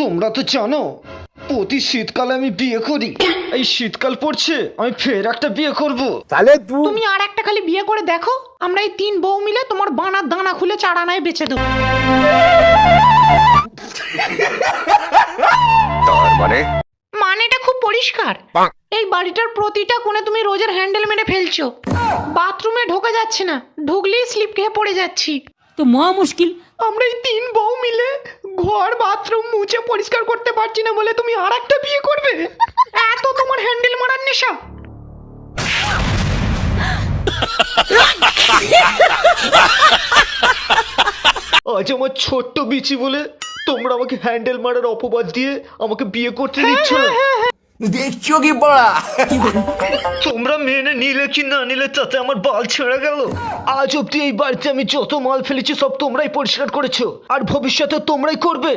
তোমরা তো জানো প্রতি শীতকালে আমি বিয়ে করি। এই শীতকাল পড়ছে, আমি ফের একটা বিয়ে করব। তাহলে তুমি আর একটা খালি বিয়ে করে দেখো, আমরা এই 3 বউ মিলে তোমার বানার দানা খুলে চারানায় বেচে দেবো। মানেটা খুব পরিষ্কার। এই বাড়িটার প্রতিটা কোণে তুমি রোজের হ্যান্ডেল মেরে ফেলছো। বাথরুমে ঢোকা যাচ্ছে না, ঢুকলেই স্লিপ খেয়ে পড়ে যাচ্ছি। তো মহা মুশকিল। আমরা এই 3 বউ মিলে ঘর বাথরুম মুছে পরিষ্কার করতে পারছি না বলে তুমি আর একটা বিয়ে করবে? এত তোমার হ্যান্ডেল মারার নেশা? আজ আমার ছোট্ট বিচি বলে তোমরা আমাকে হ্যান্ডেল মারার অপবাদ দিয়ে আমাকে বিয়ে করতে দিচ্ছ না। দেখছো কি পড়া? তোমরা মেনে নিলে কি না নিলে তাতে আমার বাল ছেড়ে গেল। আজ অব্দি এই বাড়িতে আমি যত মাল ফেলেছি সব তোমরাই পরিষ্কার করেছো, আর ভবিষ্যতে তোমরাই করবে।